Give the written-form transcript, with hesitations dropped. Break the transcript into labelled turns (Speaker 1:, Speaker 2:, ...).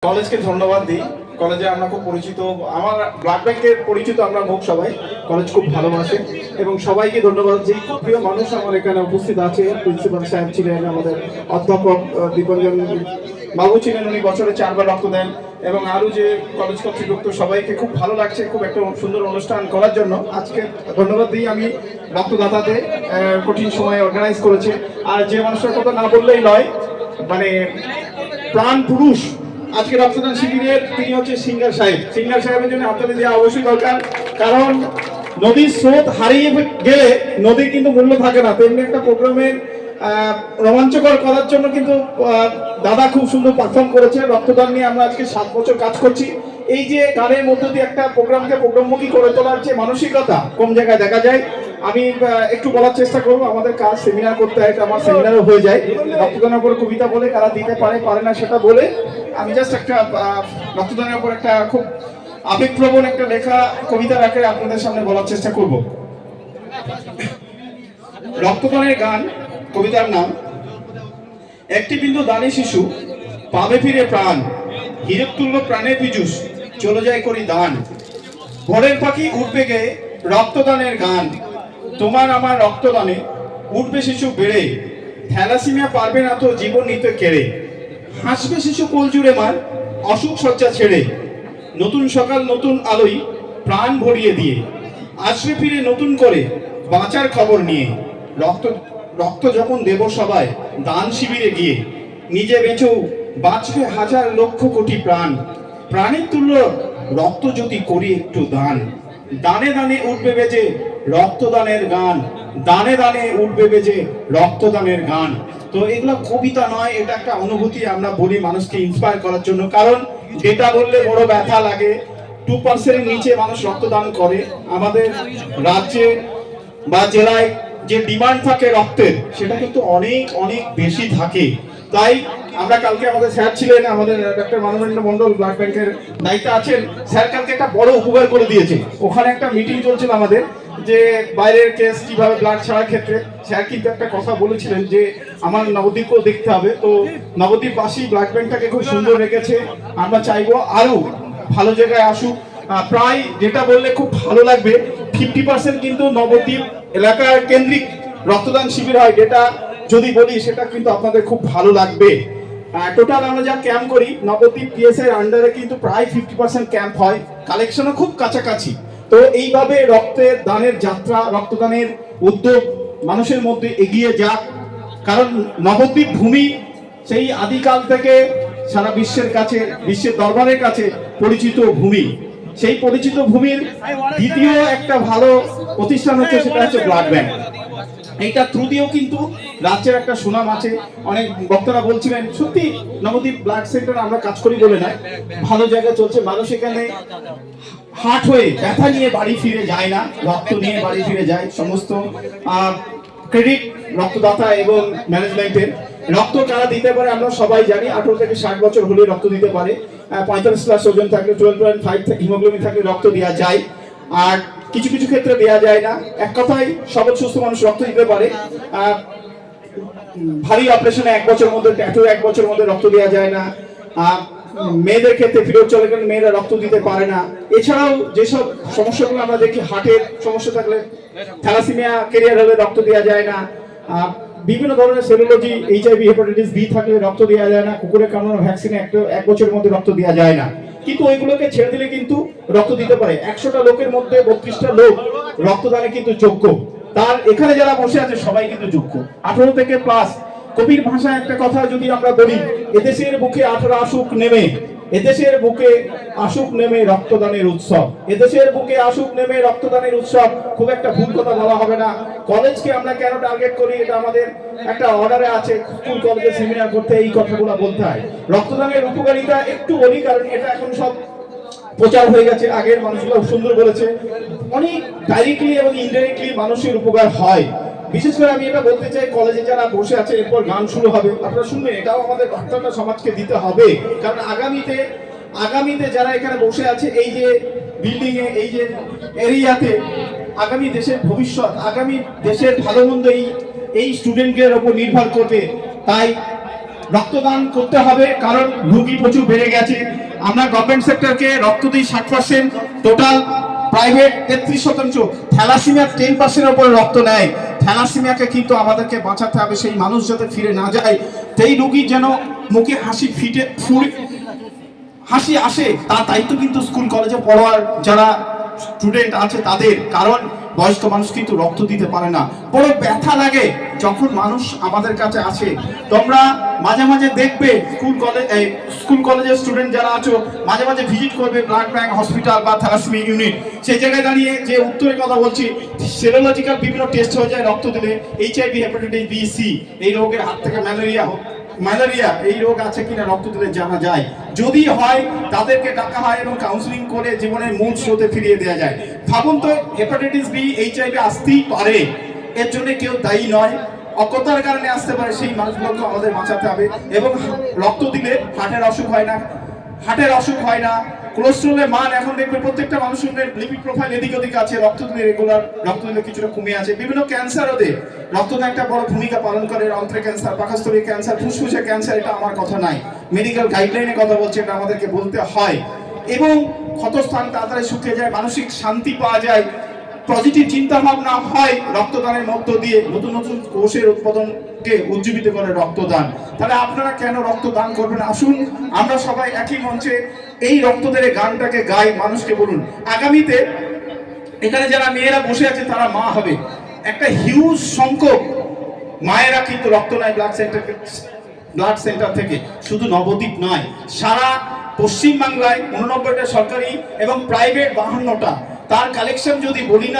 Speaker 1: কলেজকে ধন্যবাদ দিই। কলেজে আমরা খুব পরিচিত, আমার ব্লাড ব্যাংকের পরিচিত আমরা মুখ সবাই। কলেজ খুব ভালোবাসে এবং সবাইকে ধন্যবাদ। যে খুব প্রিয় মানুষ আমার এখানে উপস্থিত আছে, প্রিন্সিপাল সাহেব ছিলেন, আমাদের অধ্যাপক দীপঞ্জন বাবু ছিলেন, উনি বছরে 4 বার রক্ত দেন, এবং আরও যে কলেজ কর্তৃপক্ষ সবাইকে খুব ভালো লাগছে খুব একটা সুন্দর অনুষ্ঠান করার জন্য। আজকে ধন্যবাদ দিই আমি রক্তদাতাতে, কঠিন সময় অর্গানাইজ করেছে। আর যে মানুষটার কথা না বললেই নয়, মানে প্রাণ পুরুষ আজকে রক্তদান শিবিরের, তিনি হচ্ছে সিঙ্গার সাহেব। সিঙ্গার সাহেবের জন্য হাততালি দেওয়া অবশ্যই দরকার, কারণ নদীর স্রোত হারিয়ে গেলে নদীর কিন্তু মূল্য থাকে না। তেমনি একটা প্রোগ্রামের রোমাঞ্চকর করার জন্য কিন্তু দাদা খুব সুন্দর পারফর্ম করেছে। রক্তদান নিয়ে আমরা আজকে 7 বছর কাজ করছি। এই যে গানের মধ্য দিয়ে একটা প্রোগ্রামকে প্রোগ্রামমুখী করে তোলার যে মানসিকতা কম জায়গায় দেখা যায়। আমি একটু বলার চেষ্টা করবো, আমাদের কাজ সেমিনার করতে হয়, আমার সেমিনারও হয়ে যায়। রক্তদানের উপর কবিতা বলে, কারা দিতে পারে পারে না সেটা বলে আমি জাস্ট একটা রক্তদানের উপর একটা খুব আবেগপ্রবণ একটা লেখা কবিতার আকারে আপনাদের সামনে বলার চেষ্টা করব। রক্তদানের গান, কবিতার নাম একটি বিন্দু দানে শিশু পাবে ফিরে প্রাণ, হীরক তুল্য প্রাণের পীযুষ চলে যায় করি দান। ভোরের পাখি উঠবে গে রক্তদানের গান, তোমার আমার রক্তদানে উঠবে শিশু বেড়ে, থ্যালাসিমিয়া পারবে না তো জীবন নিতে কেড়ে। হাসবে শিশু কোল জুড়ে মার অসুখ শয্যা ছেড়ে, নতুন সকাল নতুন আলোই প্রাণ ভরিয়ে দিয়ে আসবে ফিরে নতুন করে বাঁচার খবর নিয়ে। রক্ত রক্ত যখন দেব সবাই দান শিবিরে গিয়ে, নিজে বেঁচেও বাঁচবে হাজার লক্ষ কোটি প্রাণ। প্রাণের তুল্য রক্ত যদি করি একটু দান, দানে দানে উঠবে বেজে রক্তদানের গান, দানে দানে উঠবে বেজে রক্তদানের গান। তো এগুলো কবিতা নয়, এটা একটা অনুভূতি আমরা বলি মানুষকে ইন্সপায়ার করার জন্য। কারণ যেটা বললে বড় ব্যথা লাগে, 2% নিচে মানুষ রক্তদান করে। আমাদের রাজ্যে বা জেলায় যে ডিমান্ড থাকে রক্তের, সেটা কিন্তু অনেক অনেক বেশি থাকে। তাই আমরা কালকে, আমাদের স্যার ছিলেন, আমাদের ডক্টর মানবেন্দ্র মন্ডল ব্লাড ব্যাংকের দায়িত্বে আছেন, স্যার কালকে একটা বড় উপকার করে দিয়েছে। ওখানে একটা মিটিং চলছিল আমাদের, যে বাইরের কেস কিভাবে ব্লাড ছাড়ার ক্ষেত্রে স্যার কিন্তু একটা কথা বলেছিলেন যে আমার নবদ্বীপকেও দেখতে হবে। তো নবদ্বীপবাসী ব্লাড ব্যাংকটাকে খুব সুন্দর রেখেছে, আমরা চাইবো আরো ভালো জায়গায় আসুক। প্রায় যেটা বললে খুব ভালো লাগবে, 50% কিন্তু নবদ্বীপ এলাকার কেন্দ্রিক রক্তদান শিবির হয়, যেটা যদি বলি সেটা কিন্তু আপনাদের খুব ভালো লাগবে। টোটাল আমরা যা ক্যাম্প করি নবদ্বীপ পিএস এর আন্ডারে কিন্তু প্রায় 50% ক্যাম্প হয়, কালেকশনও খুব কাছাকাছি। তো এইভাবে রক্তের দানের যাত্রা, রক্তদানের উদ্যোগ মানুষের মধ্যে এগিয়ে যাক, কারণ নবদ্বীপ ভূমি সেই আদিকাল থেকে সারা বিশ্বের কাছে, বিশ্বের দরবারের কাছে পরিচিত ভূমি। সেই পরিচিত ভূমির দ্বিতীয় একটা ভালো প্রতিষ্ঠান হচ্ছে, সেটা হচ্ছে ব্লাড ব্যাংক। এইটা থ্রু দিয়েও কিন্তু রাজ্যের একটা সুনাম আছে। অনেক বক্তারা বলছিলেন, সত্যি নবদ্বীপ ব্লাড সেন্টার আমরা কাজ করি বলে নয়, ভালো জায়গায় চলছে। মানুষ এখানে হাট হয়ে ব্যথা নিয়ে বাড়ি ফিরে যায় না, রক্ত নিয়ে বাড়ি ফিরে যায়। সমস্ত ক্রেডিট রক্তদাতা এবং ম্যানেজমেন্টের। রক্ত কারা দিতে পারে আমরা সবাই জানি, 18 থেকে 60 বছর হলে রক্ত দিতে পারে। 45+ ওজন থাকলে, 12.5 হিমোগ্লোবিন থাকলে রক্ত দেওয়া যায়। আর কিছু কিছু ক্ষেত্রে দেওয়া যায় না। এক কথায় সবল সুস্থ মানুষ রক্ত দিতে পারে। ভারী অপারেশনে 1 বছর মধ্যে, ট্যাটু 1 বছর মধ্যে রক্ত দেওয়া যায় না। মেয়েদের ক্ষেত্রে পিরিয়ড চলে গেলে মেয়েরা রক্ত দিতে পারে না। এছাড়াও যেসব সমস্যাগুলো আমরা দেখি, হার্টের সমস্যা থাকলে, থ্যালাসিমিয়া ক্যারিয়ার হলে রক্ত দেওয়া যায় না। বিভিন্ন ধরনের সেরোলজি, HIV হেপাটাইটিস বি থাকলে রক্ত দেওয়া যায় না। কুকুরে কামড়ানো ভ্যাকসিনে 1 বছরের মধ্যে রক্ত দেওয়া যায় না। কিন্তু ওইগুলোকে ছেড়ে দিলে কিন্তু রক্ত দিতে পারে। 100টা লোকের মধ্যে 32টা লোক রক্তদানে কিন্তু যোগ্য। তার এখানে যারা বসে আছে সবাই কিন্তু যোগ্য, 18 থেকে প্লাস। কবির ভাষায় একটা কথা যদি আমরা বলি, এদেশের বুকে 18 আসুক নেমে, এদেশের বুকে আসুক নেমে রক্তদানের উৎসব, এদেশের বুকে আসুক নেমে রক্তদানের উৎসব। খুব একটা ভুল কথা বলা হবে না। কলেজকে আমরা কেন টার্গেট করি, এটা আমাদের একটা অর্ডারে আছে, স্কুল কলেজে সেমিনার করতে এই কথাগুলো বলতে হয়। রক্তদানের উপকারিতা একটু বলি, কারণ এটা এখন সব প্রচার হয়ে গেছে। আগের মানুষগুলো সুন্দর বলেছে, অনেক ডাইরেক্টলি এবং ইনডাইরেক্টলি মানুষের উপকার হয়। বিশেষ করে আমি এটা বলতে চাই, কলেজে যারা বসে আছে, এরপর গান শুরু হবে, আপনারা শুনবেন, এটাও আমাদের বার্তাটা সমাজকে দিতে হবে। কারণ আগামীতে যারা এখানে বসে আছে, এই যে বিল্ডিং এ, এই যে এরিয়াতে, আগামী দেশের ভবিষ্যৎ, আগামী দেশের ভালো মন্দ এই স্টুডেন্টদের উপর নির্ভর করবে। তাই রক্তদান করতে হবে, কারণ রোগী প্রচুর বেড়ে গেছে। আমরা গভর্নমেন্ট সেক্টরকে রক্ত দিই 60%, টোটাল প্রাইভেট 33%, থ্যালাসিমিয়ার 10%-এর উপরে রক্ত নেয়। থ্যালাসিমিয়াকে কিন্তু আমাদেরকে বাঁচাতে হবে, সেই মানুষ যাতে ফিরে না যায়, সেই রোগী যেন মুখে হাসি আসে, তার দায়িত্ব কিন্তু স্কুল কলেজে পড়ার যারা স্টুডেন্ট আছে তাদের। কারণ বয়স্ক মানুষ কিন্তু রক্ত দিতে পারে না, বড় ব্যথা লাগে যখন মানুষ আমাদের কাছে আসে। তোমরা মাঝে মাঝে দেখবে স্কুল কলেজের স্টুডেন্ট যারা আছো মাঝে মাঝে ভিজিট করবে ব্লাড ব্যাংক, হসপিটাল বা থ্যালাসেমিয়া ইউনিট। সেই জায়গায় দাঁড়িয়ে যে উত্তরের কথা বলছি, সেরোলজিক্যাল বিভিন্ন টেস্ট হয়ে যায় রক্ত দিলে। HIV, হেপাটাইটিস বি, সি এই রোগের হাত থেকে ম্যালেরিয়া এই রোগ আছে কিনা রক্ত দিলে জানা যায়। যদি হয় তাদেরকে ডাকা হয় এবং কাউন্সিলিং করে জীবনের মূল স্রোতে ফিরিয়ে দেওয়া যায়। ভাবুন তো, হেপাটাইটিস বি, HIV আসতেই পারে, এর জন্য কেউ দায়ী নয়, অজ্ঞতার কারণে আসতে পারে। সেই মানুষগুলোকে আমাদের বাঁচাতে হবে। এবং রক্ত দিলে হার্টের অসুখ হয় না, কোলেস্টেরলের মান এখন দেখবে প্রত্যেকটা মানুষের লিপিড প্রোফাইল এদিক ওদিক আছে, রক্ত দিলে রেগুলার রক্ত দিলে কিছুটা কমে আছে। বিভিন্ন ক্যান্সার ওদের রক্তদান একটা বড় ভূমিকা পালন করে। অন্ত্রের ক্যান্সার, পাকস্থলীর ক্যান্সার, ফুসফুসের ক্যান্সার, এটা আমার কথা নাই, মেডিকেল গাইডলাইনে কথা বলছে, এটা আমাদেরকে বলতে হয়। এবং ক্ষতস্থান তাড়াতাড়ি শুকিয়ে যায়, মানসিক শান্তি পাওয়া যায়, পজিটিভ চিন্তা ভাবনা হয় রক্তদানের মধ্য দিয়ে। নতুন নতুন কোষের উৎপাদনকে উজ্জীবিত করে রক্তদান। তাহলে আপনারা কেন রক্তদান করবেন? আসুন আমরা সবাই একই মঞ্চে এই রক্তদের গানটাকে গাই, মানুষকে বলুন। আগামীতে এখানে যারা মেয়েরা বসে আছে তারা মা হবে, একটা হিউজ সংখ্যক মায়েরা কিন্তু রক্ত নেয় ব্লাড সেন্টার থেকে। শুধু নবদ্বীপ নয়, সারা পশ্চিমবাংলায় 89টা সরকারি এবং প্রাইভেট 52টা, তার কালেকশন যদি বলি না।